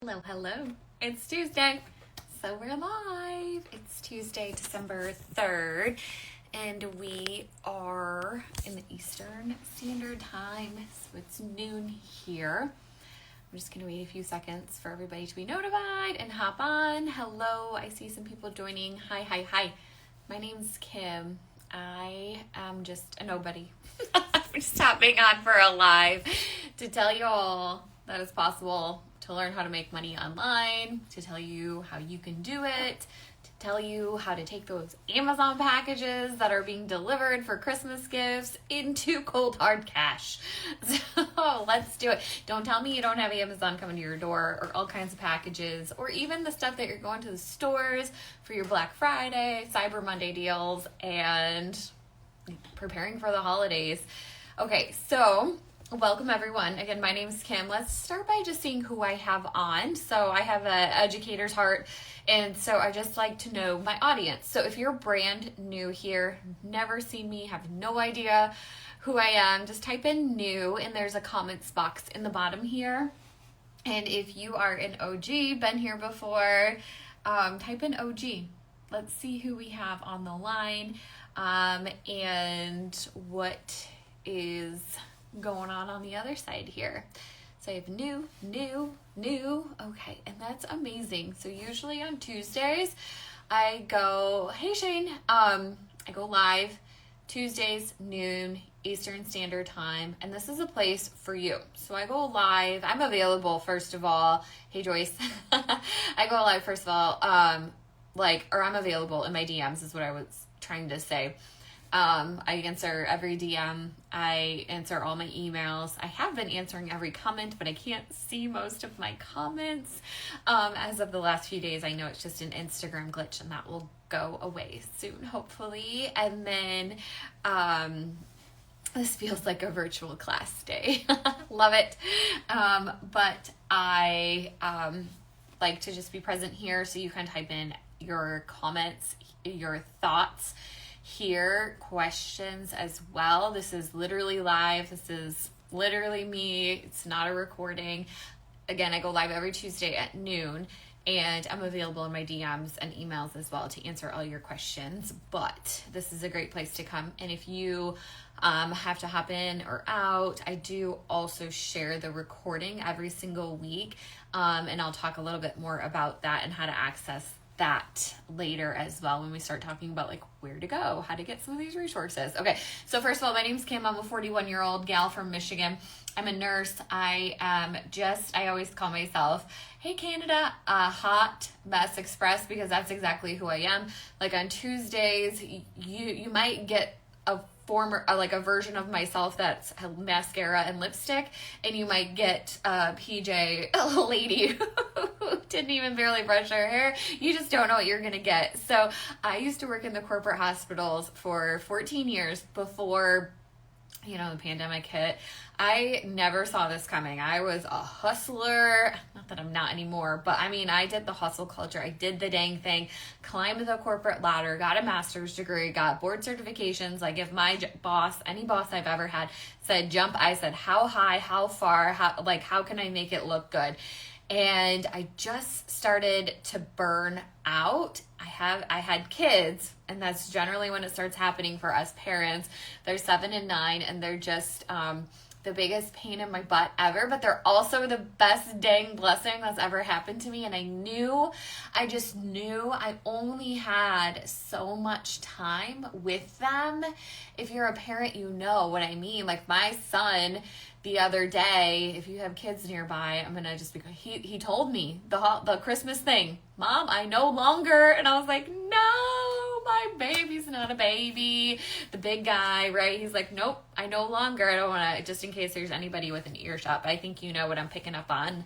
Hello, hello. It's Tuesday, so we're live. It's Tuesday, December 3rd, and we are in the Eastern Standard Time, so it's noon here. I'm just going to wait a few seconds for everybody to be notified and hop on. Hello, I see some people joining. Hi. My name's Kim. I am just a nobody. I'm just hopping on for a live to tell you all that it's possible to learn how to make money online, to tell you how you can do it, to tell you how to take those Amazon packages that are being delivered for Christmas gifts into cold hard cash. So let's do it. Don't tell me you don't have Amazon coming to your door, or all kinds of packages, or even the stuff that you're going to the stores for your Black Friday, Cyber Monday deals, and preparing for the holidays. Okay, so welcome everyone. Again, my name is Kim. Let's start by just seeing who I have on. So I have an educator's heart, and so I just like to know my audience. So if you're brand new here, never seen me, have no idea who I am, just type in new, and there's a comments box in the bottom here. And if you are an OG, been here before, type in OG. Let's see who we have on the line, and what is going on the other side here. So I have new. Okay, and that's amazing. So usually on Tuesdays, I go, hey Shane, I go live Tuesdays, noon, Eastern Standard Time, and this is a place for you. So I go live, I'm available first of all. Hey Joyce. I go live first of all, I'm available in my DMs is what I was trying to say. I answer every DM. I answer all my emails. I have been answering every comment, but I can't see most of my comments. As of the last few days, I know it's just an Instagram glitch, and that will go away soon, hopefully. And then, this feels like a virtual class day. Love it. But I, like to just be present here, so you can type in your comments, your thoughts here, questions as well. This is literally live. This is literally me. It's not a recording. Again, I go live every Tuesday at noon, and I'm available in my DMs and emails as well to answer all your questions. But this is a great place to come. And if you have to hop in or out, I do also share the recording every single week. And I'll talk a little bit more about that and how to access that later as well when we start talking about like where to go, how to get some of these resources. Okay, so first of all, my name's Kim. I'm a 41-year-old gal from Michigan. I'm a nurse. I always call myself, hey Canada, a hot mess express, because that's exactly who I am. Like on Tuesdays, you might get a version of myself that's mascara and lipstick, and you might get a PJ lady who didn't even barely brush her hair. You just don't know what you're gonna get. So I used to work in the corporate hospitals for 14 years before the pandemic hit. I never saw this coming. I was a hustler. Not that I'm not anymore, but I mean, I did the hustle culture. I did the dang thing, climbed the corporate ladder, got a master's degree, got board certifications. Like if my boss, any boss I've ever had, said jump, I said how high, how far, how can I make it look good? And I just started to burn out. I had kids, and that's generally when it starts happening for us parents. They're 7 and 9, and they're just the biggest pain in my butt ever, but they're also the best dang blessing that's ever happened to me. And I just knew I only had so much time with them. If you're a parent, you know what I mean. Like my son the other day, if you have kids nearby, I'm gonna just he told me the Christmas thing, Mom, I no longer, and I was like, no, my baby's not a baby. The big guy, right? He's like, nope, I no longer. I don't want to, just in case there's anybody with an earshot, but I think you know what I'm picking up on.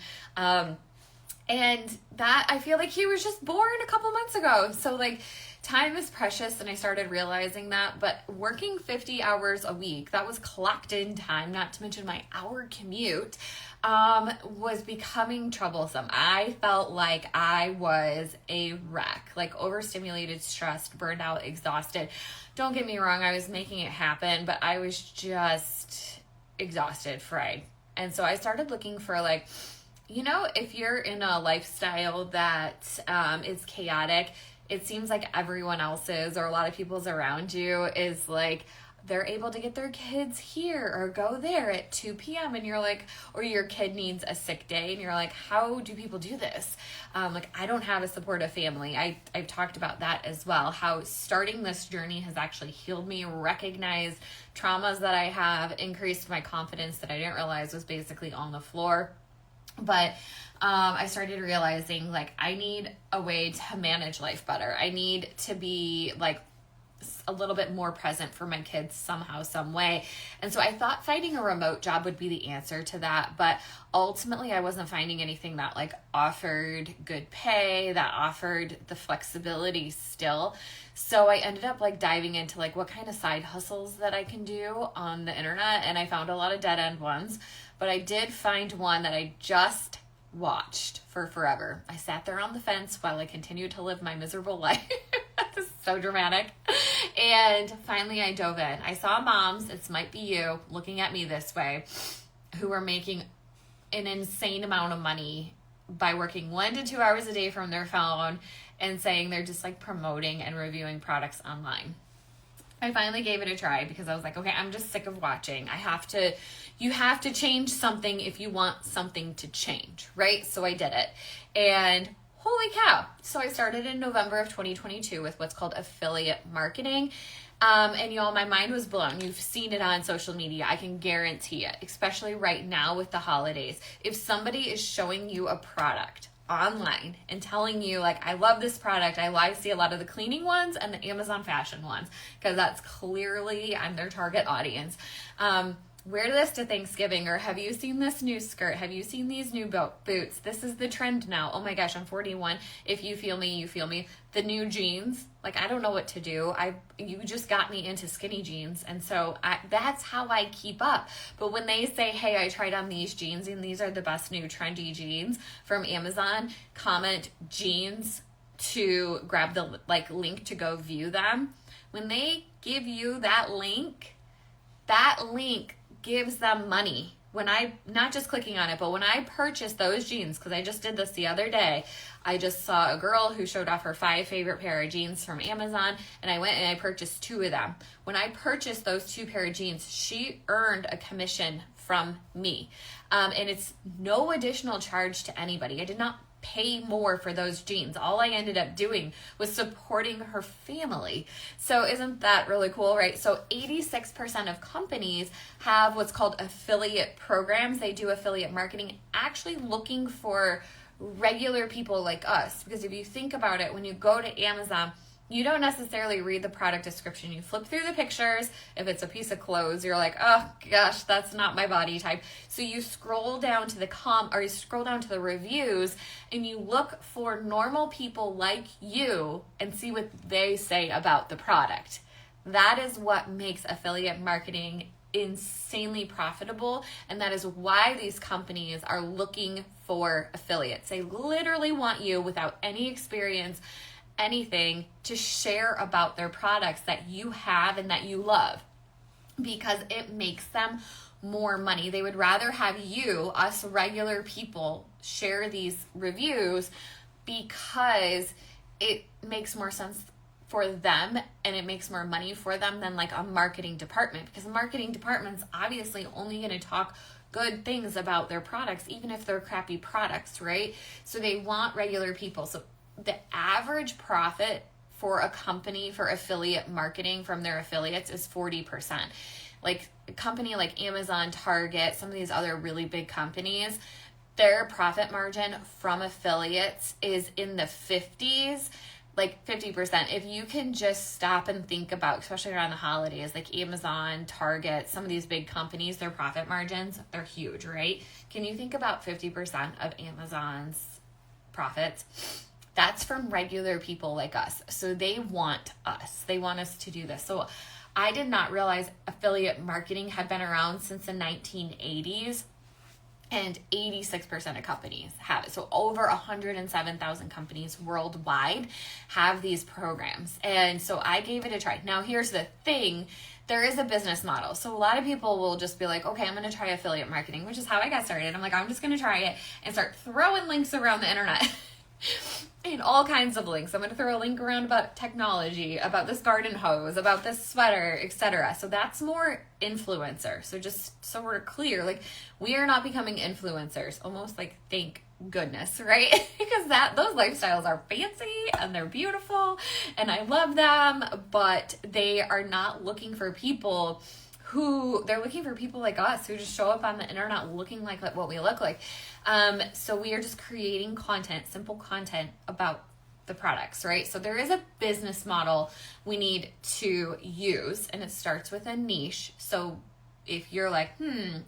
And that, I feel like he was just born a couple months ago. So like time is precious, and I started realizing that. But working 50 hours a week, that was clocked in time, not to mention my hour commute, was becoming troublesome. I felt like I was a wreck, like overstimulated, stressed, burned out, exhausted. Don't get me wrong, I was making it happen, but I was just exhausted, fried. And so I started looking for like if you're in a lifestyle that is chaotic, it seems like everyone else's or a lot of people's around you is like, they're able to get their kids here or go there at 2 p.m. and you're like, or your kid needs a sick day and you're like, how do people do this? Like, I don't have a supportive family. I've talked about that as well, how starting this journey has actually healed me, recognized traumas that I have, increased my confidence that I didn't realize was basically on the floor. But I started realizing, like, I need a way to manage life better. I need to be, like, a little bit more present for my kids somehow, some way. And so I thought finding a remote job would be the answer to that. But ultimately, I wasn't finding anything that, like, offered good pay, that offered the flexibility still. So I ended up, like, diving into, like, what kind of side hustles that I can do on the internet. And I found a lot of dead end ones. But I did find one that I just watched for forever. I sat there on the fence while I continued to live my miserable life. This is so dramatic. And finally I dove in. I saw moms, it might be you, looking at me this way, who were making an insane amount of money by working 1 to 2 hours a day from their phone and saying they're just, like, promoting and reviewing products online. I finally gave it a try because I was like, okay, I'm just sick of watching. You have to change something if you want something to change, right? So I did it. And holy cow. So I started in November of 2022 with what's called affiliate marketing. And y'all, my mind was blown. You've seen it on social media. I can guarantee it, especially right now with the holidays. If somebody is showing you a product online and telling you, like, I love this product. I see a lot of the cleaning ones and the Amazon fashion ones because that's clearly, I'm their target audience. Wear this to Thanksgiving, or have you seen this new skirt? Have you seen these new boots? This is the trend now. Oh my gosh, I'm 41. If you feel me, you feel me. The new jeans, like, I don't know what to do. You just got me into skinny jeans. And so that's how I keep up. But when they say, hey, I tried on these jeans and these are the best new trendy jeans from Amazon, comment jeans to grab the, like, link to go view them. When they give you that link gives them money. When not just clicking on it, but when I purchased those jeans, because I just did this the other day, I just saw a girl who showed off her 5 favorite pair of jeans from Amazon, and I went and I purchased 2 of them. When I purchased those 2 pair of jeans, she earned a commission from me. And it's no additional charge to anybody. I did not pay more for those jeans. All I ended up doing was supporting her family. So isn't that really cool, right? So 86% of companies have what's called affiliate programs. They do affiliate marketing, actually looking for regular people like us. Because if you think about it, when you go to Amazon, you don't necessarily read the product description. You flip through the pictures. If it's a piece of clothes, you're like, oh gosh, that's not my body type. So you scroll down to the reviews and you look for normal people like you and see what they say about the product. That is what makes affiliate marketing insanely profitable, and that is why these companies are looking for affiliates. They literally want you without any experience, anything, to share about their products that you have and that you love, because it makes them more money. They would rather have you, us regular people, share these reviews because it makes more sense for them and it makes more money for them than, like, a marketing department, because a marketing department's obviously only going to talk good things about their products, even if they're crappy products, right? So they want regular people. So the average profit for a company for affiliate marketing from their affiliates is 40%. Like a company like Amazon, Target, some of these other really big companies, their profit margin from affiliates is in the 50s, like 50%. If you can just stop and think about, especially around the holidays, like Amazon, Target, some of these big companies, their profit margins, they're huge, right? Can you think about 50% of Amazon's profits? That's from regular people like us. So they want us. They want us to do this. So I did not realize affiliate marketing had been around since the 1980s, and 86% of companies have it. So over 107,000 companies worldwide have these programs. And so I gave it a try. Now here's the thing there is a business model. So a lot of people will just be like, okay, I'm going to try affiliate marketing, which is how I got started. I'm like, I'm just going to try it and start throwing links around the internet. And all kinds of links. I'm going to throw a link around about technology, about this garden hose, about this sweater, etc. So that's more influencer. So just so we're clear, like, we are not becoming influencers. Almost like, thank goodness, right? Because those lifestyles are fancy and they're beautiful and I love them, but they are not looking for people they're looking for people like us who just show up on the internet looking like what we look like. So we are just creating content, simple content about the products, right? So there is a business model we need to use, and it starts with a niche. So if you're like,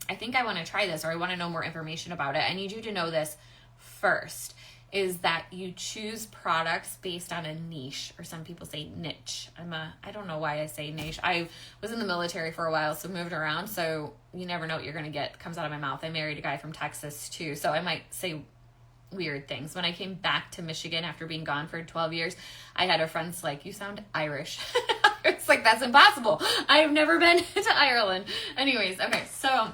I think I want to try this, or I want to know more information about it, I need you to know this first, is that you choose products based on a niche, or some people say niche. I don't know why I say niche. I was in the military for a while, so moved around. So you never know what you're going to get comes out of my mouth. I married a guy from Texas too. So I might say weird things. When I came back to Michigan after being gone for 12 years, I had a friend's like, you sound Irish. It's like, that's impossible. I've never been to Ireland. Anyways, okay. So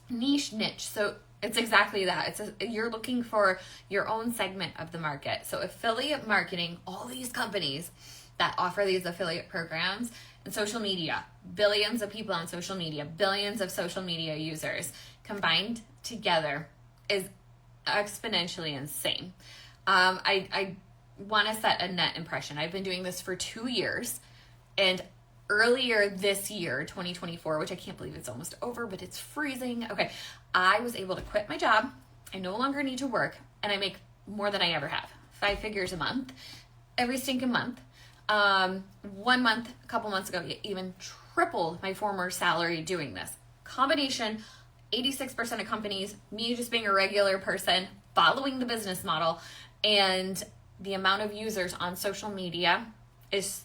niche. So it's exactly that. You're looking for your own segment of the market. So affiliate marketing, all these companies that offer these affiliate programs and social media, billions of people on social media, billions of social media users combined together is exponentially insane. I want to set a net impression. I've been doing this for 2 years, and earlier this year, 2024, which I can't believe it's almost over, but it's freezing. Okay, I was able to quit my job. I no longer need to work, and I make more than I ever have. 5 figures a month, every stinking month. 1 month, a couple months ago, even tripled my former salary doing this. Combination, 86% of companies, me just being a regular person, following the business model, and the amount of users on social media is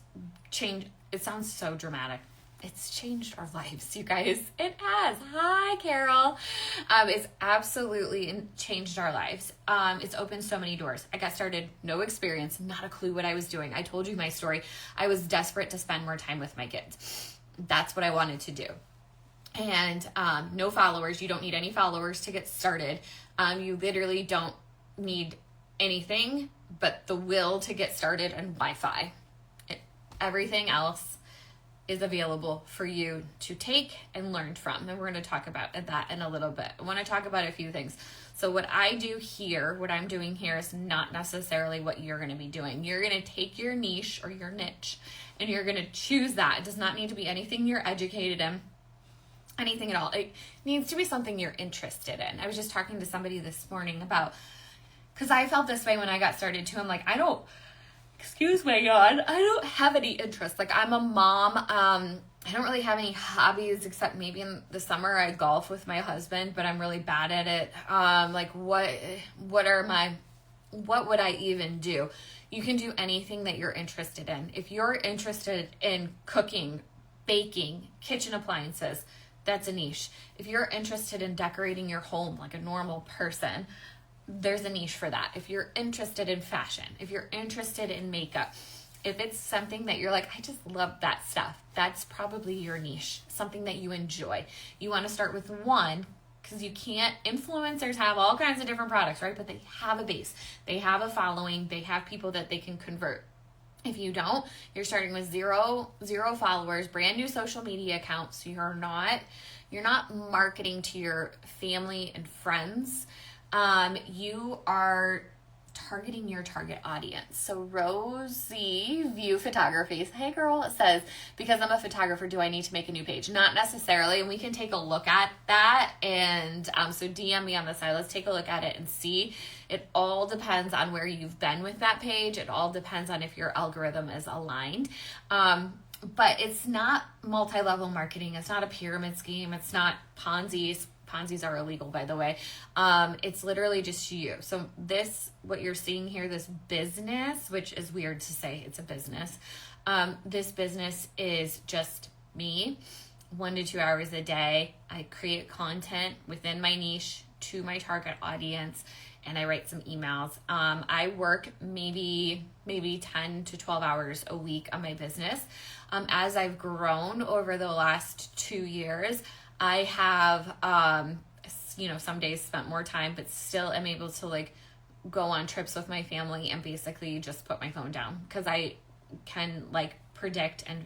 changed. It sounds so dramatic. It's changed our lives, you guys. It has. Hi, Carol. It's absolutely changed our lives. It's opened so many doors. I got started, no experience, not a clue what I was doing. I told you my story. I was desperate to spend more time with my kids. That's what I wanted to do. And no followers. You don't need any followers to get started. You literally don't need anything but the will to get started and Wi-Fi. Everything else is available for you to take and learn from. And we're going to talk about that in a little bit. I want to talk about a few things. So what I do here, what I'm doing here is not necessarily what you're going to be doing. You're going to take your niche or your niche and you're going to choose that. It does not need to be anything you're educated in, anything at all. It needs to be something you're interested in. I was just talking to somebody this morning about, because I felt this way when I got started too. I'm like, excuse my God, I don't have any interest. Like, I'm a mom. I don't really have any hobbies except maybe in the summer I golf with my husband, but I'm really bad at it. Like, what would I even do? You can do anything that you're interested in. If you're interested in cooking, baking, kitchen appliances, that's a niche. If you're interested in decorating your home like a normal person, there's a niche for that. If you're interested in fashion, if you're interested in makeup, if it's something that you're like, I just love that stuff, that's probably your niche, something that you enjoy. You want to start with one, because influencers have all kinds of different products, right? But they have a base, they have a following, they have people that they can convert. If you don't, you're starting with zero followers, brand new social media accounts. So you're not marketing to your family and friends. You are targeting your target audience. So Rosie View Photography, hey girl, says, because I'm a photographer, do I need to make a new page? Not necessarily, and we can take a look at that. And so DM me on the side. Let's take a look at it and see. It all depends on where you've been with that page. It all depends on if your algorithm is aligned. But it's not multi-level marketing. It's not a pyramid scheme. It's not Ponzi's. Ponzi's are illegal, by the way. It's literally just you. So what you're seeing here, this business, which is weird to say it's a business. This business is just me, 1 to 2 hours a day. I create content within my niche to my target audience and I write some emails. I work maybe 10 to 12 hours a week on my business. As I've grown over the last 2 years, I have, some days spent more time, but still am able to like go on trips with my family and basically just put my phone down because I can like predict and,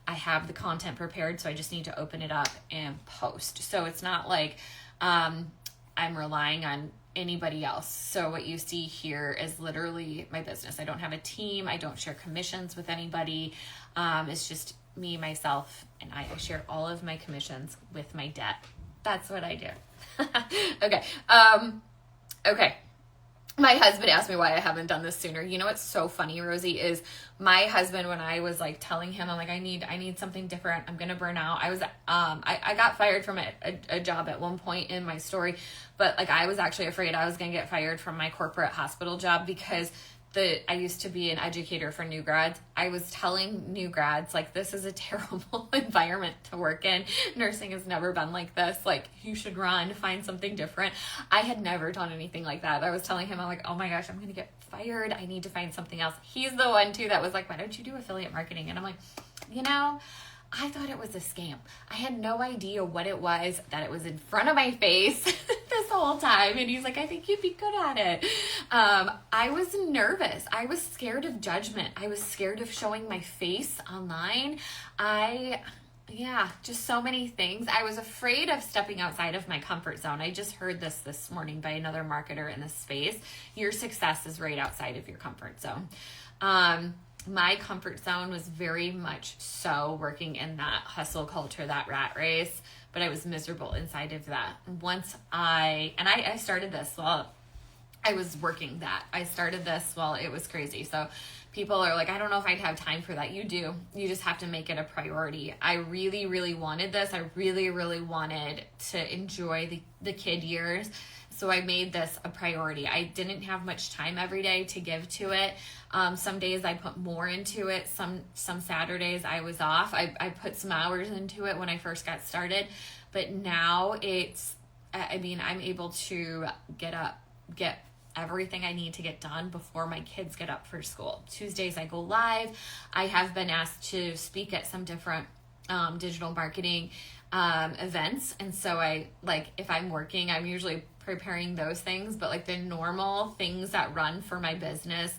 I have the content prepared, so I just need to open it up and post. So it's not like I'm relying on anybody else. So what you see here is literally my business. I don't have a team. I don't share commissions with anybody. It's just me, myself, and I share all of my commissions with my debt. That's what I do. Okay. Okay. My husband asked me why I haven't done this sooner. You know what's so funny, Rosie, is my husband, when I was like telling him, I'm like, I need something different. I'm going to burn out. I got fired from a job at one point in my story, but like I was actually afraid I was going to get fired from my corporate hospital job because I used to be an educator for new grads. I was telling new grads, like, this is a terrible environment to work in. Nursing has never been like this. Like, you should run, find something different. I had never done anything like that. I was telling him, I'm like, oh my gosh, I'm going to get fired. I need to find something else. He's the one too that was like, why don't you do affiliate marketing? And I'm like, I thought it was a scam. I had no idea what it was, that it was in front of my face this whole time. And he's like, I think you'd be good at it. I was nervous. I was scared of judgment. I was scared of showing my face online. Just so many things. I was afraid of stepping outside of my comfort zone. I just heard this morning by another marketer in this space. Your success is right outside of your comfort zone. My comfort zone was very much so working in that hustle culture, that rat race, but I was miserable inside of that. Once I started this while I was working that. I started this while it was crazy. So people are like, I don't know if I'd have time for that. You do. You just have to make it a priority. I really, really wanted this. I really, really wanted to enjoy the kid years. So I made this a priority. I didn't have much time every day to give to it. Some days I put more into it. Some Saturdays I was off. I put some hours into it when I first got started. But now I'm able to get up, get everything I need to get done before my kids get up for school. Tuesdays I go live. I have been asked to speak at some different digital marketing events. And so if I'm working, I'm usually preparing those things, but like the normal things that run for my business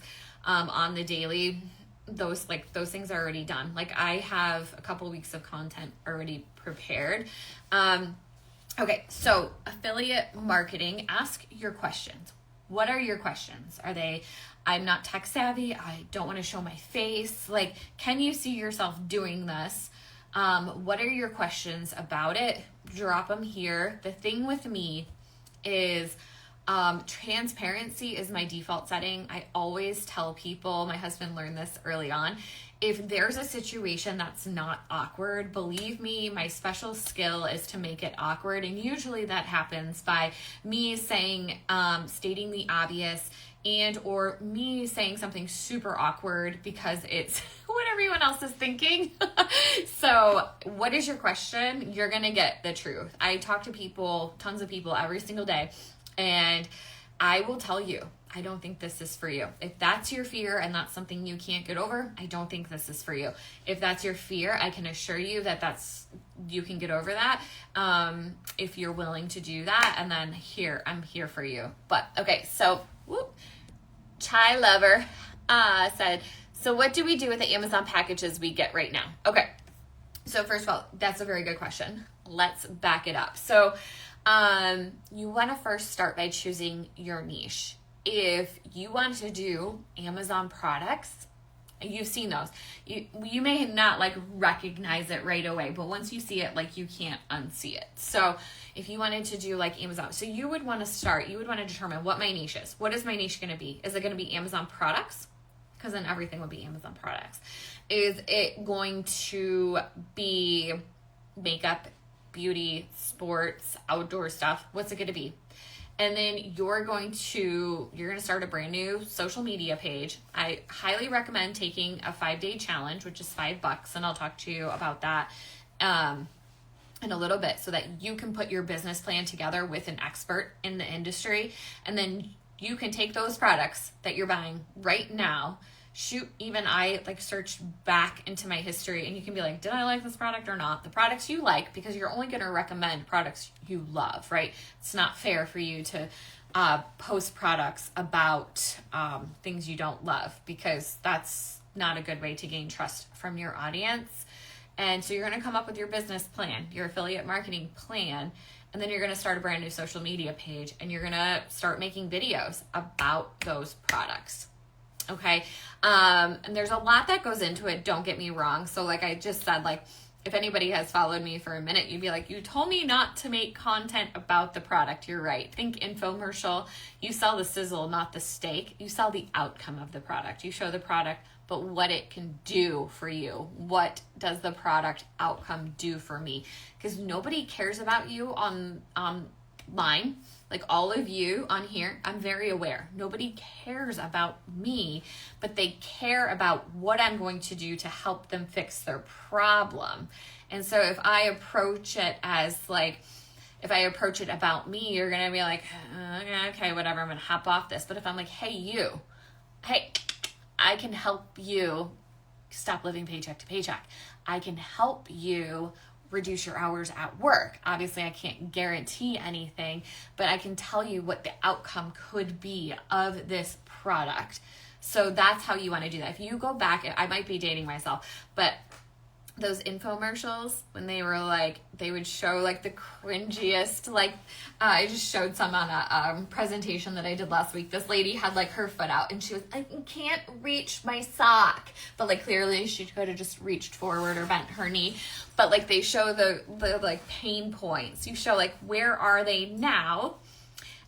on the daily, those things are already done. Like I have a couple weeks of content already prepared. Okay, so affiliate marketing, ask your questions. What are your questions? Are they, I'm not tech savvy, I don't want to show my face. Like, can you see yourself doing this? What are your questions about it? Drop them here. The thing with me is transparency is my default setting. I always tell people, my husband learned this early on, if there's a situation that's not awkward, believe me, my special skill is to make it awkward. And usually that happens by me saying, stating the obvious, and or me saying something super awkward because it's what everyone else is thinking. So what is your question? You're going to get the truth. I talk to people, tons of people every single day, and I will tell you, I don't think this is for you. If that's your fear and that's something you can't get over, I don't think this is for you. If that's your fear, I can assure you that you can get over that if you're willing to do that. And then I'm here for you. But okay, so Chai Lover said, so what do we do with the Amazon packages we get right now? Okay, so first of all, that's a very good question. Let's back it up. So you want to first start by choosing your niche. If you want to do Amazon products, you've seen those. You may not recognize it right away, but once you see it, you can't unsee it. So if you wanted to do Amazon, so you would want to determine what my niche is. What is my niche going to be? Is it going to be Amazon products? Because then everything would be Amazon products. Is it going to be makeup, beauty, sports, outdoor stuff? What's it going to be? And then you're going to start a brand new social media page. I highly recommend taking a 5-day challenge, which is $5, and I'll talk to you about that in a little bit so that you can put your business plan together with an expert in the industry. And then you can take those products that you're buying right now. I like searched back into my history, and you can be like, did I like this product or not? The products you like, because you're only going to recommend products you love, right? It's not fair for you to post products about things you don't love, because that's not a good way to gain trust from your audience. And so you're going to come up with your business plan, your affiliate marketing plan, and then you're going to start a brand new social media page, and you're going to start making videos about those products. Okay. And there's a lot that goes into it. Don't get me wrong. So like I just said, like if anybody has followed me for a minute, you'd be like, you told me not to make content about the product. You're right. Think infomercial. You sell the sizzle, not the steak. You sell the outcome of the product. You show the product, but what it can do for you. What does the product outcome do for me? Because nobody cares about you online. Like all of you on here, I'm very aware. Nobody cares about me, but they care about what I'm going to do to help them fix their problem. And so if I approach it about me, you're going to be like, okay, whatever, I'm going to hop off this. But if I'm like, hey, I can help you stop living paycheck to paycheck. I can help you reduce your hours at work. Obviously, I can't guarantee anything, but I can tell you what the outcome could be of this product. So that's how you want to do that. If you go back, I might be dating myself, but those infomercials, when they were like, they would show like the cringiest, like I just showed some on a presentation that I did last week. This lady had like her foot out and she was, I can't reach my sock, but like clearly she could have just reached forward or bent her knee. But like they show the like pain points. You show like, where are they now?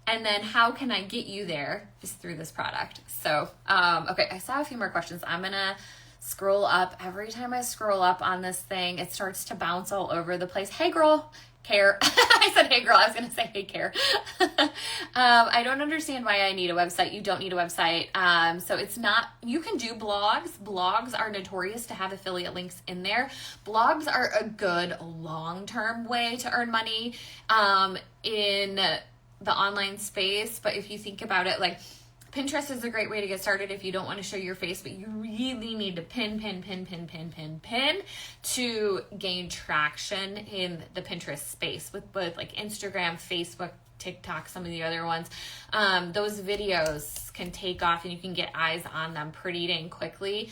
And then how can I get you there is through this product. So, okay, I saw a few more questions. I'm going to scroll up. Every time I scroll up on this thing, it starts to bounce all over the place. Hey girl, Care. I said, hey girl, I was going to say, hey Care. I don't understand why I need a website. You don't need a website. So it's not, you can do blogs. Blogs are notorious to have affiliate links in there. Blogs are a good long-term way to earn money, in the online space. But if you think about it, like, Pinterest is a great way to get started if you don't want to show your face, but you really need to pin to gain traction in the Pinterest space with both like Instagram, Facebook, TikTok, some of the other ones. Those videos can take off and you can get eyes on them pretty dang quickly.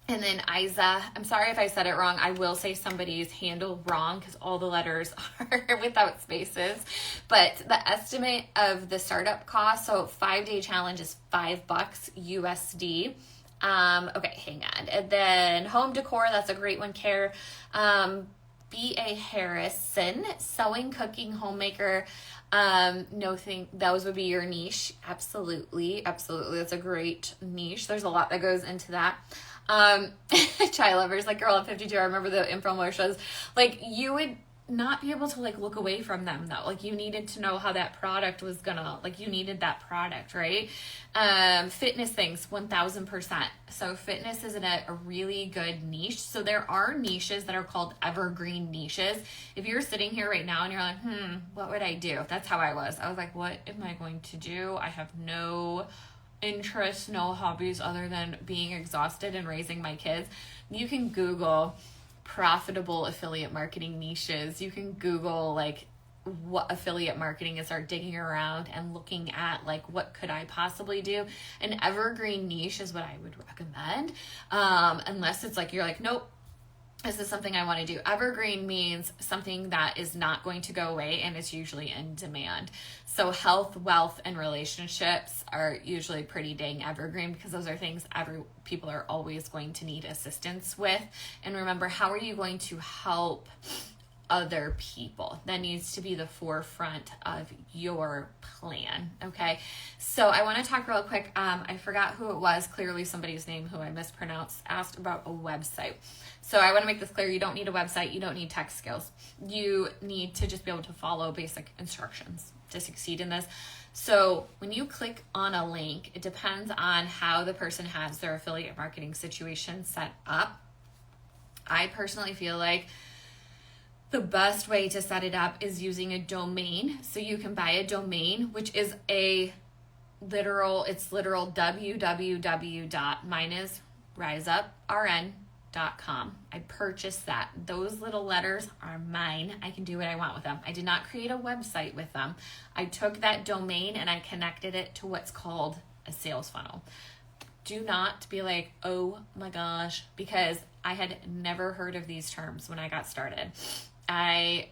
And then Isa, I'm sorry if I said it wrong. I will say somebody's handle wrong because all the letters are without spaces. But the estimate of the startup cost, so 5-day challenge is $5 USD. Okay, hang on. And then home decor, that's a great one. Care. B.A. Harrison, sewing, cooking, homemaker. Those would be your niche. Absolutely. That's a great niche. There's a lot that goes into that. Chai lovers, like Girl at 52, I remember the infomercials. Like, you would not be able to like look away from them though. Like, you needed to know how that product was gonna, like, you needed that product, right? Fitness things, 1000%. So fitness is in a really good niche. So there are niches that are called evergreen niches. If you're sitting here right now and you're like, what would I do? That's how I was. I was like, what am I going to do? I have no interests, no hobbies other than being exhausted and raising my kids. You can Google profitable affiliate marketing niches. You can Google like what affiliate marketing and start digging around and looking at like, what could I possibly do? An evergreen niche is what I would recommend. Unless it's like, you're like, nope, this is something I want to do. Evergreen means something that is not going to go away and it's usually in demand. So health, wealth, and relationships are usually pretty dang evergreen because those are things people are always going to need assistance with. And remember, how are you going to help other people? That needs to be the forefront of your plan. Okay. So I want to talk real quick. I forgot who it was, clearly somebody's name who I mispronounced, asked about a website. So I want to make this clear. You don't need a website. You don't need tech skills. You need to just be able to follow basic instructions to succeed in this. So when you click on a link, it depends on how the person has their affiliate marketing situation set up. I personally feel like the best way to set it up is using a domain. So you can buy a domain, which is literal www. Mine is riseuprn.com. I purchased that. Those little letters are mine. I can do what I want with them. I did not create a website with them. I took that domain and I connected it to what's called a sales funnel. Do not be like, oh my gosh, because I had never heard of these terms when I got started. I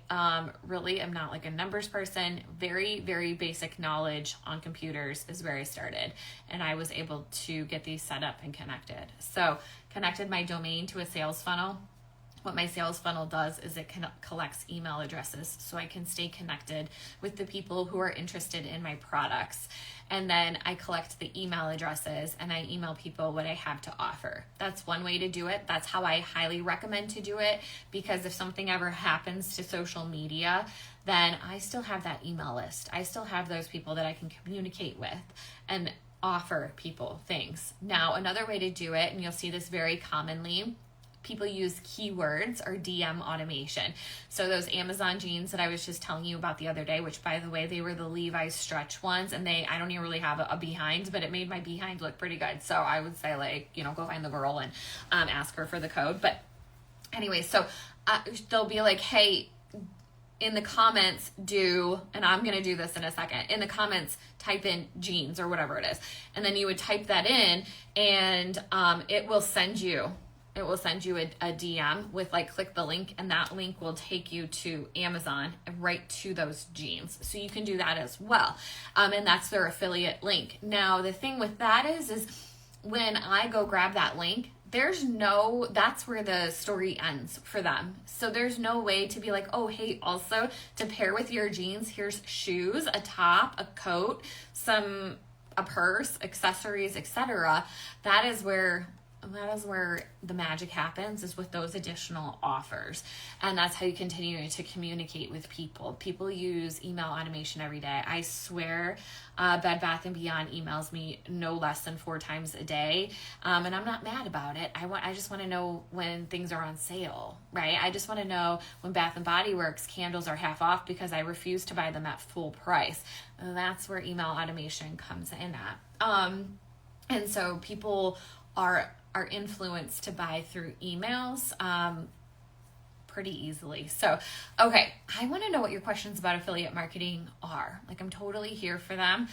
really am not like a numbers person. Very, very basic knowledge on computers is where I started. And I was able to get these set up and connected. So connected my domain to a sales funnel. What my sales funnel does is it collects email addresses so I can stay connected with the people who are interested in my products. And then I collect the email addresses and I email people what I have to offer. That's one way to do it. That's how I highly recommend to do it, because if something ever happens to social media, then I still have that email list. I still have those people that I can communicate with and offer people things. Now, another way to do it, and you'll see this very commonly, people use keywords or DM automation. So those Amazon jeans that I was just telling you about the other day, which by the way, they were the Levi's stretch ones, and I don't even really have a behind, but it made my behind look pretty good. So I would say, like, go find the girl and ask her for the code. But anyway, so they'll be like, hey, in the comments and I'm going to do this in a second, in the comments, type in jeans or whatever it is. And then you would type that in and it will send you a DM with click the link, and that link will take you to Amazon and right to those jeans. So you can do that as well. And that's their affiliate link. Now, the thing with that is when I go grab that link, that's where the story ends for them. So there's no way to be like, oh, hey, also to pair with your jeans, here's shoes, a top, a coat, a purse, accessories, etc. That is where the magic happens, is with those additional offers. And that's how you continue to communicate with people. People use email automation every day. I swear, Bed Bath & Beyond emails me no less than 4 times a day. And I'm not mad about it. I just want to know when things are on sale, right? I just want to know when Bath & Body Works candles are half off because I refuse to buy them at full price. And that's where email automation comes in at. And so people are influenced to buy through emails pretty easily. So, okay, I want to know what your questions about affiliate marketing are. I'm totally here for them.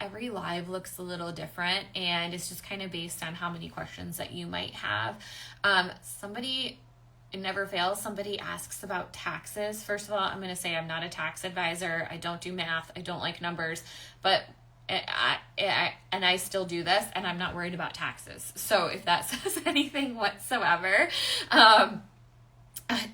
Every live looks a little different, and it's just kind of based on how many questions that you might have. It never fails. Somebody asks about taxes. First of all, I'm going to say I'm not a tax advisor. I don't do math. I don't like numbers, but I still do this, and I'm not worried about taxes. So if that says anything whatsoever,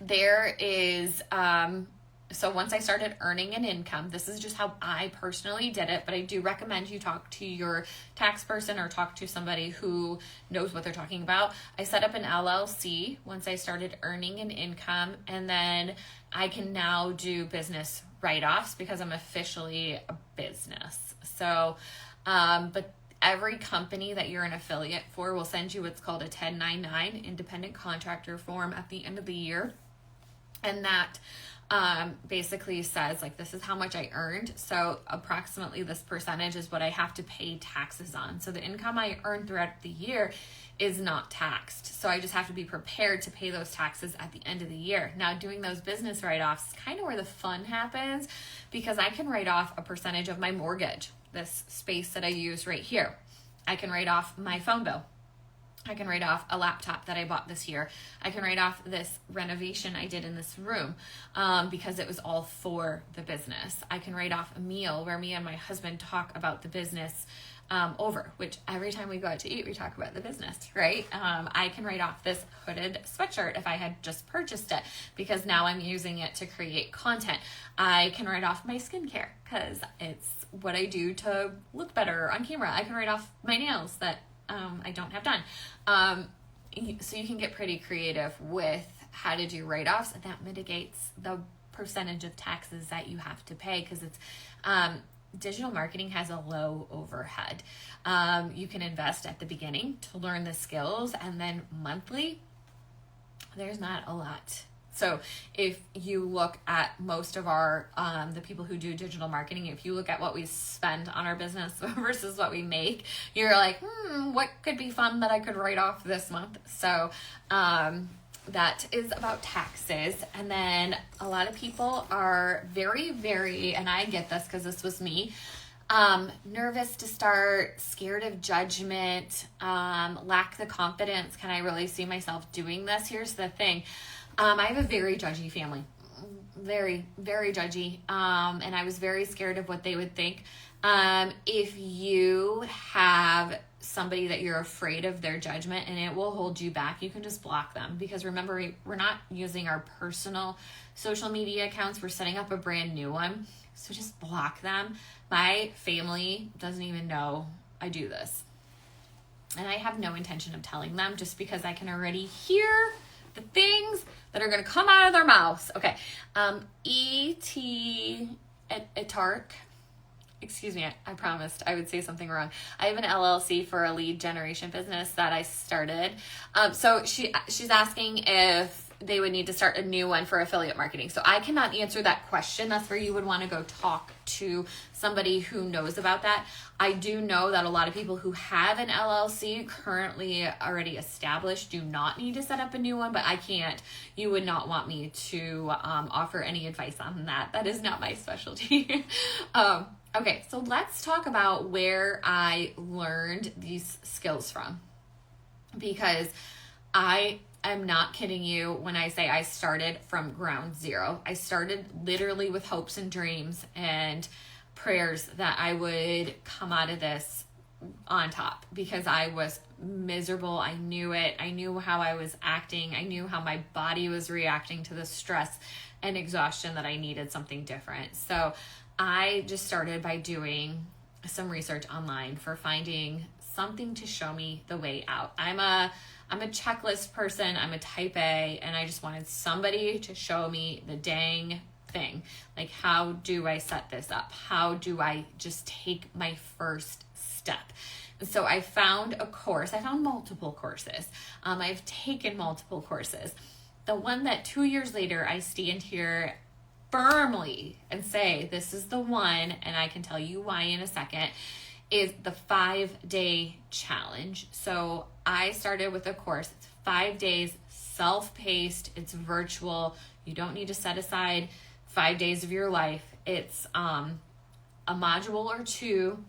there is, so once I started earning an income, this is just how I personally did it, but I do recommend you talk to your tax person or talk to somebody who knows what they're talking about. I set up an LLC once I started earning an income, and then I can now do business write-offs because I'm officially a business. So, but every company that you're an affiliate for will send you what's called a 1099 independent contractor form at the end of the year. And that basically says, this is how much I earned. So approximately this percentage is what I have to pay taxes on. So the income I earned throughout the year is not taxed. So I just have to be prepared to pay those taxes at the end of the year. Now, doing those business write-offs is kind of where the fun happens, because I can write off a percentage of my mortgage, this space that I use right here. I can write off my phone bill. I can write off a laptop that I bought this year. I can write off this renovation I did in this room because it was all for the business. I can write off a meal where me and my husband talk about the business which every time we go out to eat, we talk about the business, right? I can write off this hooded sweatshirt if I had just purchased it, because now I'm using it to create content. I can write off my skincare because it's what I do to look better on camera. I can write off my nails that I don't have done. So you can get pretty creative with how to do write-offs, and that mitigates the percentage of taxes that you have to pay, because it's digital marketing has a low overhead. You can invest at the beginning to learn the skills, and then monthly There's not a lot. So if you look at most of our, the people who do digital marketing, if you look at what we spend on our business versus what we make, you're like, what could be fun that I could write off this month? So, that is about taxes. And then a lot of people are very, very, and I get this because this was me, nervous to start, scared of judgment, lack the confidence. Can I really see myself doing this? Here's the thing. I have a very judgy family, very, very judgy. And I was very scared of what they would think. If you have somebody that you're afraid of their judgment and it will hold you back, you can just block them, because remember, we're not using our personal social media accounts. We're setting up a brand new one. So just block them. My family doesn't even know I do this. And I have no intention of telling them, just because I can already hear the things that are going to come out of their mouths. Okay. E.T. Etark. Excuse me, I promised I would say something wrong. I have an LLC for a lead generation business that I started. So she's asking if they would need to start a new one for affiliate marketing. So I cannot answer that question. That's where you would want to go talk to somebody who knows about that. I do know that a lot of people who have an LLC currently already established do not need to set up a new one, but I can't. You would not want me to offer any advice on that. That is not my specialty. Okay, so let's talk about where I learned these skills from, because I am not kidding you when I say I started from ground zero. I started literally with hopes and dreams and prayers that I would come out of this on top, because I was miserable. I knew it. I knew how I was acting. I knew how my body was reacting to the stress and exhaustion, that I needed something different. So I just started by doing some research online for finding something to show me the way out. I'm a checklist person. I'm a type A, and I just wanted somebody to show me the dang thing. Like, how do I set this up? How do I just take my first step? And so I found a course. I found multiple courses. I've taken multiple courses. The one that 2 years later I stand here firmly and say, this is the one, and I can tell you why in a second, is the 5-day challenge. So I started with a course. It's 5 days, self-paced. It's virtual. You don't need to set aside 5 days of your life. It's a module or two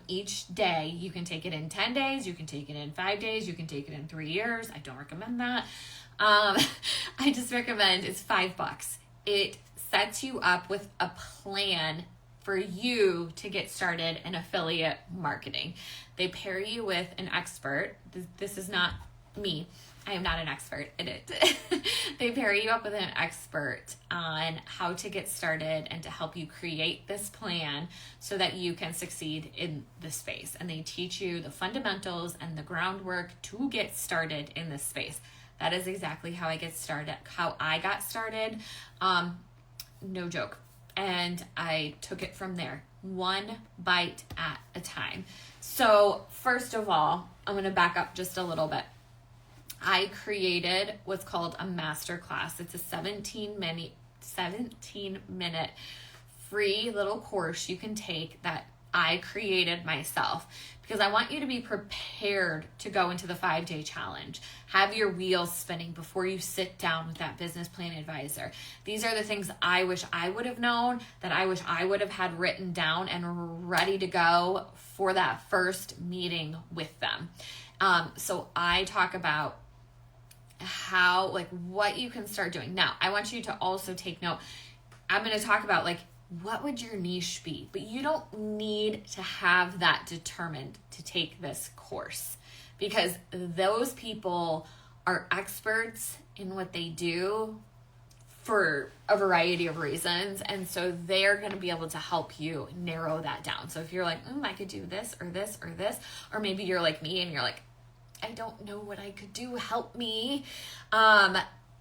each day. You can take it in 10 days. You can take it in 5 days. You can take it in 3 years. I don't recommend that. I just recommend it's $5. It sets you up with a plan for you to get started in affiliate marketing. They pair you with an expert. This is not me. I am not an expert in it. They pair you up with an expert on how to get started and to help you create this plan so that you can succeed in this space. And they teach you the fundamentals and the groundwork to get started in this space. That is exactly how I got started. No joke. And I took it from there, one bite at a time. So first of all, I'm going to back up just a little bit. I created what's called a masterclass. It's a 17-minute free little course you can take that I created myself, because I want you to be prepared to go into the 5-day challenge. Have your wheels spinning before you sit down with that business plan advisor. These are the things I wish I would have known, that I wish I would have had written down and ready to go for that first meeting with them. So I talk about how, what you can start doing. Now, I want you to also take note. I'm going to talk about what would your niche be? But you don't need to have that determined to take this course, because those people are experts in what they do for a variety of reasons. And so they're going to be able to help you narrow that down. So if you're like, I could do this or this or this, or maybe you're like me and you're like, I don't know what I could do. Help me.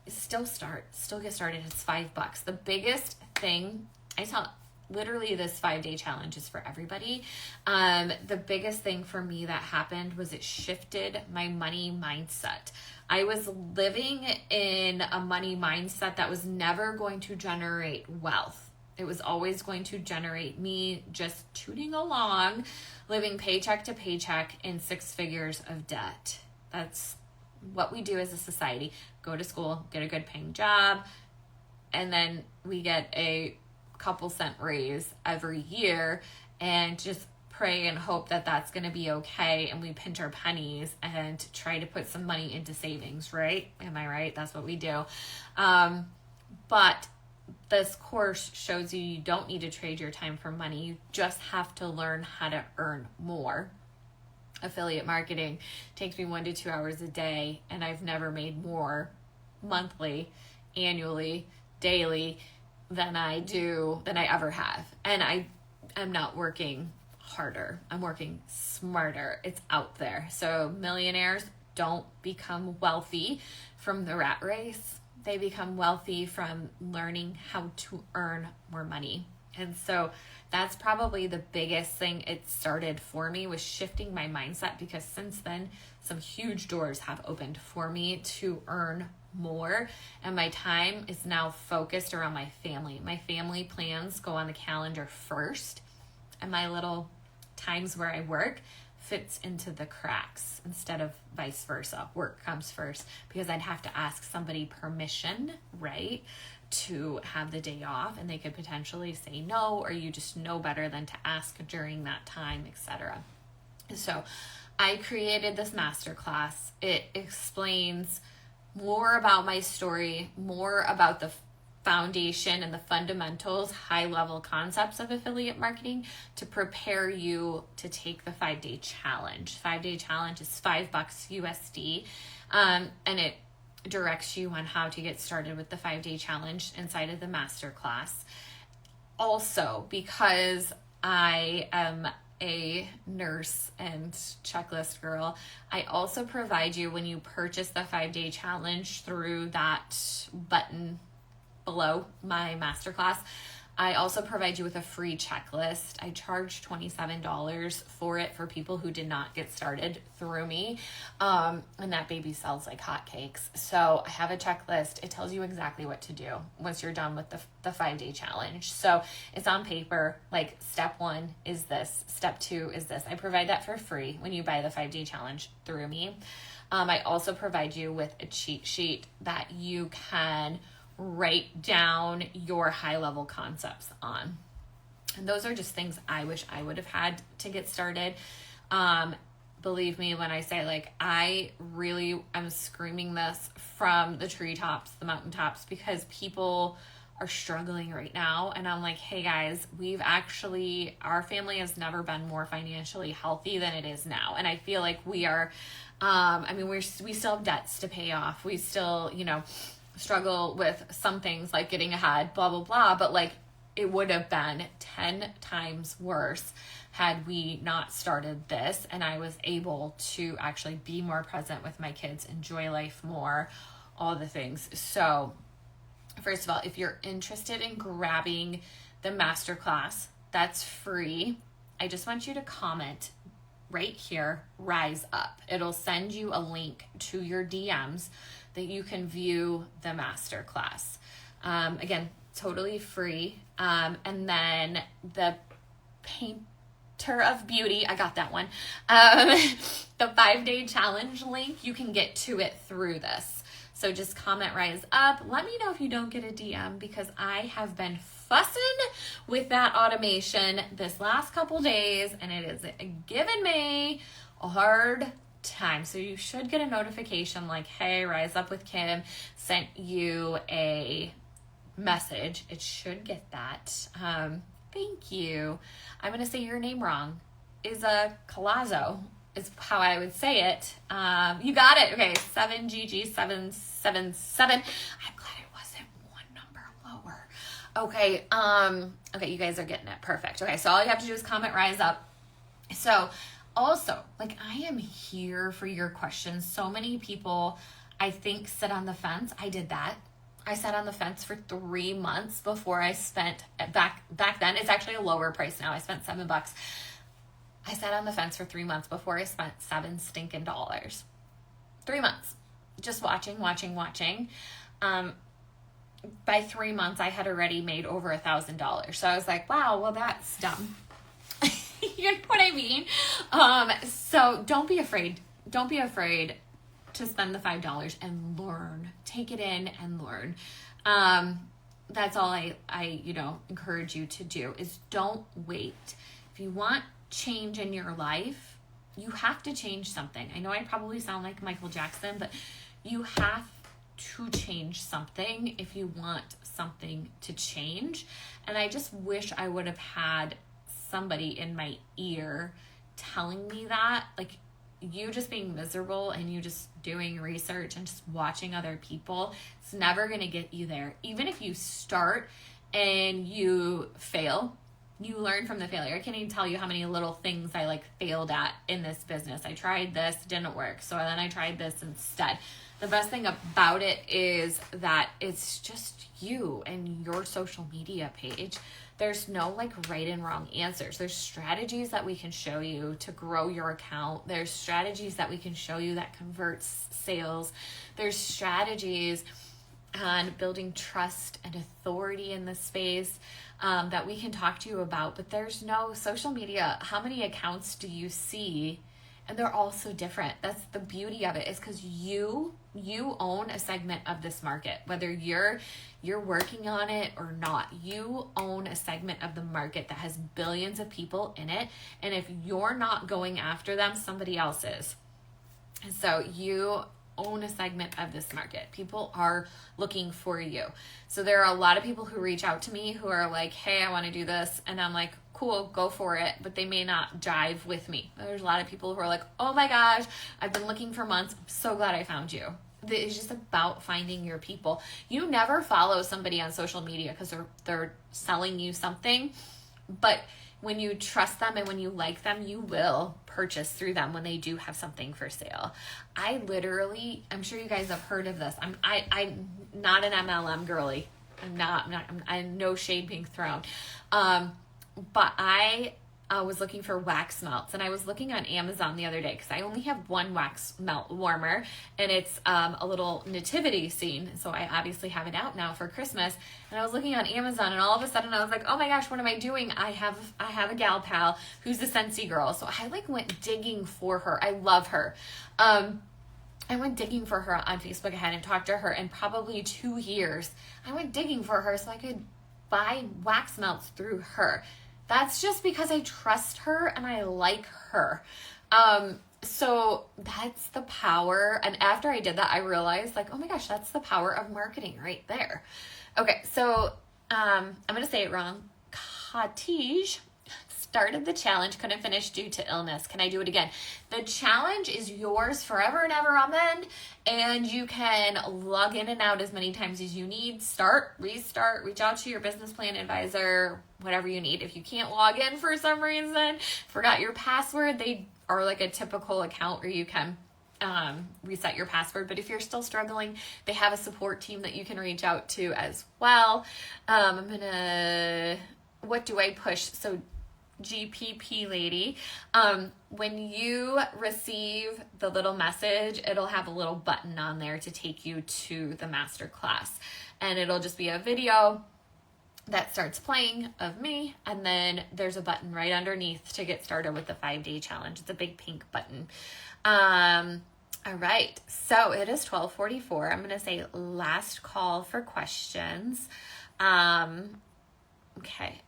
Still get started. It's $5. The biggest thing I tell literally this 5-day challenge is for everybody. The biggest thing for me that happened was it shifted my money mindset. I was living in a money mindset that was never going to generate wealth. It was always going to generate me just tooting along, living paycheck to paycheck in 6 figures of debt. That's what we do as a society. Go to school, get a good paying job, and then we get a couple cent raise every year and just pray and hope that that's going to be okay, and we pinch our pennies and try to put some money into savings, right? Am I right? That's what we do. But this course shows you don't need to trade your time for money. You just have to learn how to earn more. Affiliate marketing takes me 1 to 2 hours a day, and I've never made more monthly, annually, daily than I ever have. And I'm not working harder. I'm working smarter. It's out there. So millionaires don't become wealthy from the rat race. They become wealthy from learning how to earn more money. And so that's probably the biggest thing it started for me, was shifting my mindset, because since then some huge doors have opened for me to earn more, and my time is now focused around my family. My family plans go on the calendar first, and my little times where I work fits into the cracks instead of vice versa. Work comes first, because I'd have to ask somebody permission, right, to have the day off, and they could potentially say no, or you just know better than to ask during that time, etc. So I created this masterclass. It explains more about my story, more about the foundation and the fundamentals, high-level concepts of affiliate marketing, to prepare you to take the 5-day challenge. 5-day challenge is $5 USD, and it directs you on how to get started with the 5-day challenge inside of the masterclass. Also, because I am a nurse and checklist girl, I also provide you, when you purchase the 5-day challenge through that button below my masterclass, I also provide you with a free checklist. I charge $27 for it for people who did not get started through me. And that baby sells like hotcakes. So I have a checklist. It tells you exactly what to do once you're done with the 5-day challenge. So it's on paper, like step 1 is this, step 2 is this. I provide that for free when you buy the 5-day challenge through me. I also provide you with a cheat sheet that you can write down your high-level concepts on. And those are just things I wish I would have had to get started. Believe me when I say, like, I really am screaming this from the treetops, the mountaintops, because people are struggling right now. And I'm like, hey guys, our family has never been more financially healthy than it is now. And I feel like we are, we still have debts to pay off. We still, struggle with some things like getting ahead, blah, blah, blah. But like, it would have been 10 times worse had we not started this, and I was able to actually be more present with my kids, enjoy life more, all the things. So first of all, if you're interested in grabbing the masterclass, that's free. I just want you to comment right here, Rise Up. It'll send you a link to your DMs that you can view the masterclass. Again, totally free. And then the Painter of Beauty, I got that one. The 5-day challenge link, you can get to it through this. So just comment Rise Up. Let me know if you don't get a DM, because I have been fussing with that automation this last couple days, and it is giving me a hard time. So you should get a notification like, hey, Rise Up with Kim sent you a message. It should get that. Thank you. I'm going to say your name wrong. Is a Colazo is how I would say it. You got it. Okay. 7GG777. I'm glad it wasn't one number lower. Okay. Okay. You guys are getting it. Perfect. Okay. So all you have to do is comment Rise Up. So also, like, I am here for your questions. So many people, I think, sit on the fence. I did that. I sat on the fence for 3 months before I spent, back then, it's actually a lower price now. I spent $7. I sat on the fence for 3 months before I spent $7 stinking dollars. 3 months. Just watching. By 3 months, I had already made over $1,000. So I was like, wow, well, that's dumb. You know what I mean? So don't be afraid. Don't be afraid to spend the $5 and learn. Take it in and learn. That's all I encourage you to do, is don't wait. If you want change in your life, you have to change something. I know I probably sound like Michael Jackson, but you have to change something if you want something to change. And I just wish I would have had somebody in my ear telling me that. Like, you just being miserable and you just doing research and just watching other people, it's never going to get you there. Even if you start and you fail, you learn from the failure. I can't even tell you how many little things I failed at in this business. I tried this, didn't work. So then I tried this instead. The best thing about it is that it's just you and your social media page. There's no right and wrong answers. There's strategies that we can show you to grow your account. There's strategies that we can show you that converts sales. There's strategies on building trust and authority in the space that we can talk to you about. But there's no social media. How many accounts do you see? And they're all so different. That's the beauty of it, is because you own a segment of this market. Whether you're working on it or not, you own a segment of the market that has billions of people in it. And if you're not going after them, somebody else is. And so you own a segment of this market. People are looking for you. So there are a lot of people who reach out to me who are like, hey, I want to do this. And I'm like, cool, go for it. But they may not jive with me. There's a lot of people who are like, oh my gosh, I've been looking for months. I'm so glad I found you. It's just about finding your people. You never follow somebody on social media because they're selling you something. But when you trust them and when you like them, you will purchase through them when they do have something for sale. I'm sure you guys have heard of this. I'm not an MLM girly. I'm no shade being thrown. But I was looking for wax melts, and I was looking on Amazon the other day because I only have one wax melt warmer, and it's a little nativity scene. So I obviously have it out now for Christmas. And I was looking on Amazon, and all of a sudden I was like, oh my gosh, what am I doing? I have a gal pal who's a Scentsy girl. So I went digging for her. I love her. I went digging for her on Facebook. I hadn't talked to her in probably 2 years. I went digging for her so I could buy wax melts through her. That's just because I trust her and I like her. So that's the power. And after I did that, I realized oh my gosh, that's the power of marketing right there. Okay. So, I'm going to say it wrong. Katij started the challenge, couldn't finish due to illness. Can I do it again? The challenge is yours forever and ever, amen. And you can log in and out as many times as you need. Start, restart, reach out to your business plan advisor, whatever you need. If you can't log in for some reason, forgot your password, they are a typical account where you can reset your password. But if you're still struggling, they have a support team that you can reach out to as well. What do I push? So GPP lady, when you receive the little message, it'll have a little button on there to take you to the masterclass, and it'll just be a video that starts playing of me, and then there's a button right underneath to get started with the 5-day challenge. It's a big pink button. All right, so it is 12:44. I'm gonna say last call for questions. Okay.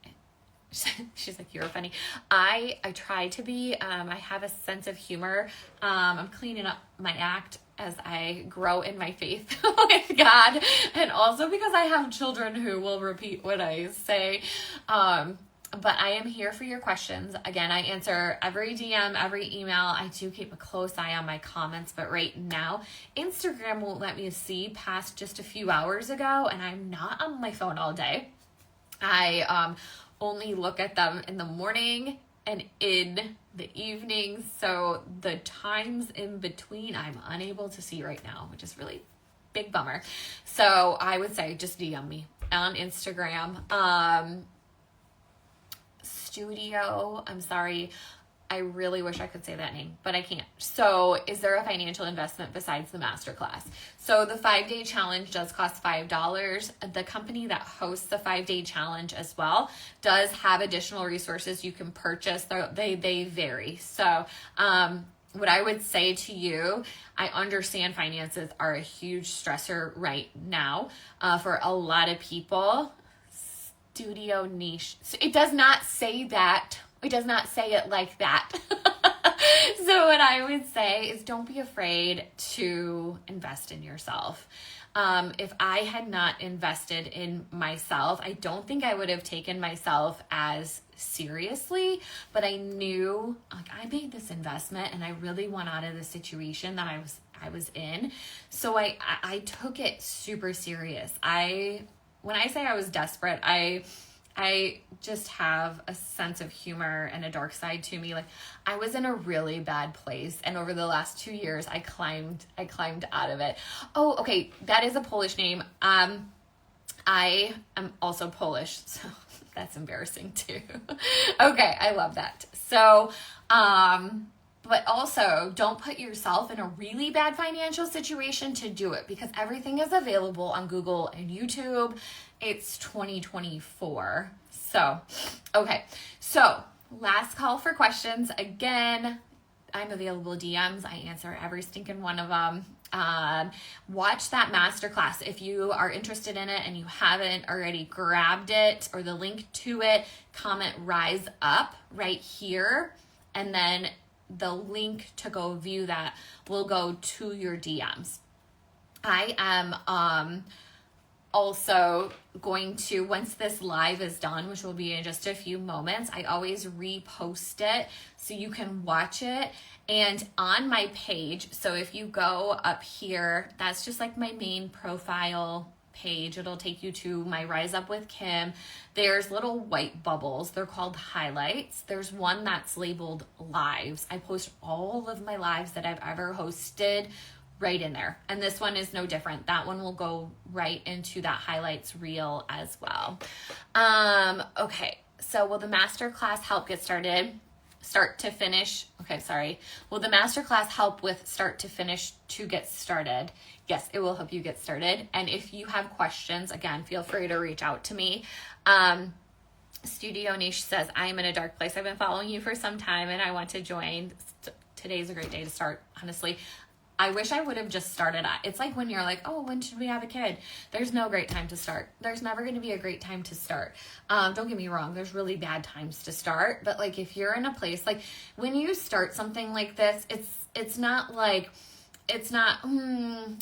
She's like, you're funny. I try to be. I have a sense of humor. I'm cleaning up my act as I grow in my faith with God, and also because I have children who will repeat what I say. But I am here for your questions. Again, I answer every DM, every email. I do keep a close eye on my comments, but right now, Instagram won't let me see past just a few hours ago, and I'm not on my phone all day. I only look at them in the morning and in the evening. So the times in between, I'm unable to see right now, which is really big bummer. So I would say just DM me on Instagram. I'm sorry. I really wish I could say that name, but I can't. So is there a financial investment besides the masterclass? So the 5-day challenge does cost $5. The company that hosts the 5-day challenge as well does have additional resources you can purchase. They vary. So, what I would say to you, I understand finances are a huge stressor right now for a lot of people. Studio niche. So it does not say that. It does not say it like that. So what I would say is don't be afraid to invest in yourself. If I had not invested in myself, I don't think I would have taken myself as seriously, but I knew like I made this investment and I really want out of the situation that I was in. So I took it super serious. When I say I was desperate, I just have a sense of humor and a dark side to me. Like I was in a really bad place, and over the last 2 years, I climbed out of it. Oh, okay, that is a Polish name. I am also Polish, so that's embarrassing too. Okay, I love that. So, but also don't put yourself in a really bad financial situation to do it, because everything is available on Google and YouTube. It's 2024. So, okay. So, last call for questions. Again, I'm available DMs. I answer every stinking one of them. Watch that masterclass. If you are interested in it and you haven't already grabbed it or the link to it, comment rise up right here. And then the link to go view that will go to your DMs. I am also going to, once this live is done, which will be in just a few moments, I always repost it so you can watch it. And on my page, so if you go up here, that's just like my main profile page. It'll take you to my Rise Up with Kim. There's little white bubbles. They're called highlights. There's one that's labeled lives. I post all of my lives that I've ever hosted right in there. And this one is no different. That one will go right into that highlights reel as well. Okay. So will the masterclass help get started? Start to finish. Okay, sorry. Will the masterclass help with start to finish to get started? Yes, it will help you get started. And if you have questions, again, feel free to reach out to me. Studio Niche says, I am in a dark place. I've been following you for some time and I want to join. Today's a great day to start, honestly. I wish I would have just started. It's like when you're like, oh, when should we have a kid? There's no great time to start. There's never going to be a great time to start. Don't get me wrong. There's really bad times to start. But like if you're in a place, like when you start something like this, it's not like,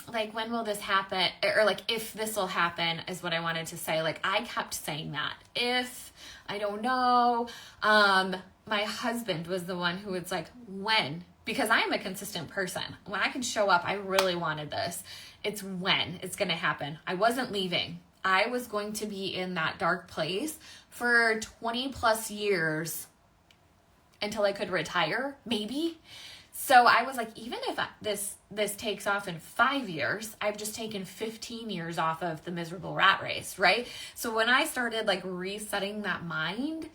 like when will this happen? Or like if this will happen is what I wanted to say. Like I kept saying that. If, I don't know. My husband was the one who was like, when? Because I am a consistent person. When I can show up, I really wanted this. It's when it's going to happen. I wasn't leaving. I was going to be in that dark place for 20 plus years until I could retire, maybe. So I was like, even if this takes off in 5 years, I've just taken 15 years off of the miserable rat race, right? So when I started like resetting that mind,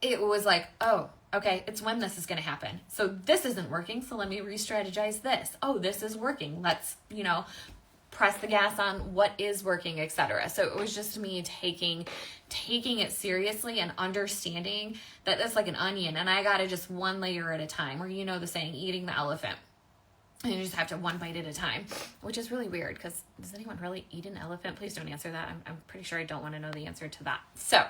it was like, oh, okay, it's when this is going to happen. So this isn't working, so let me re-strategize this. Oh, this is working. Let's, press the gas on what is working, etc. So it was just me taking it seriously and understanding that that's like an onion and I got to just one layer at a time, or the saying, eating the elephant. And you just have to one bite at a time, which is really weird because does anyone really eat an elephant? Please don't answer that. I'm pretty sure I don't want to know the answer to that. So,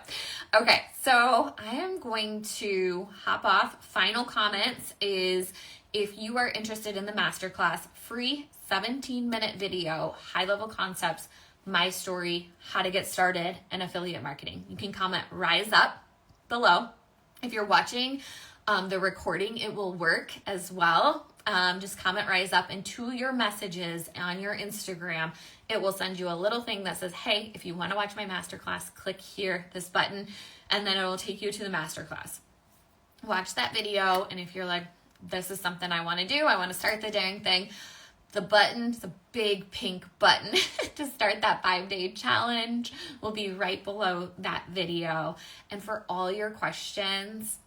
okay. So I am going to hop off. Final comments is if you are interested in the masterclass, free 17-minute video, high-level concepts, my story, how to get started, and affiliate marketing. You can comment rise up below. If you're watching the recording, it will work as well. Just comment rise up, and to your messages on your Instagram, it will send you a little thing that says, hey, if you want to watch my masterclass, click here, this button, and then it will take you to the masterclass. Watch that video, and if you're like, this is something I want to do, I want to start the dang thing, The button, the big pink button to start that 5-day challenge will be right below that video. And for all your questions,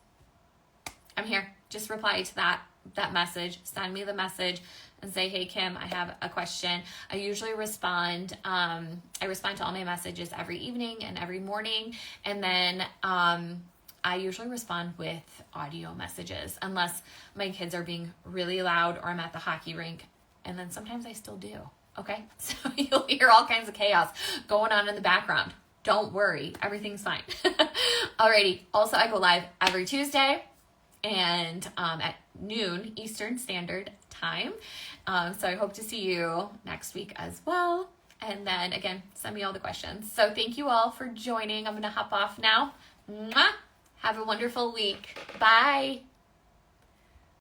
I'm here. Just reply to that message. Send me the message and say, hey, Kim, I have a question. I usually respond. I respond to all my messages every evening and every morning. And then I usually respond with audio messages unless my kids are being really loud or I'm at the hockey rink. And then sometimes I still do. Okay. So you'll hear all kinds of chaos going on in the background. Don't worry. Everything's fine. Alrighty. Also, I go live every Tuesday and at noon Eastern Standard Time. So I hope to see you next week as well. And then again, send me all the questions. So thank you all for joining. I'm going to hop off now. Mwah! Have a wonderful week. Bye.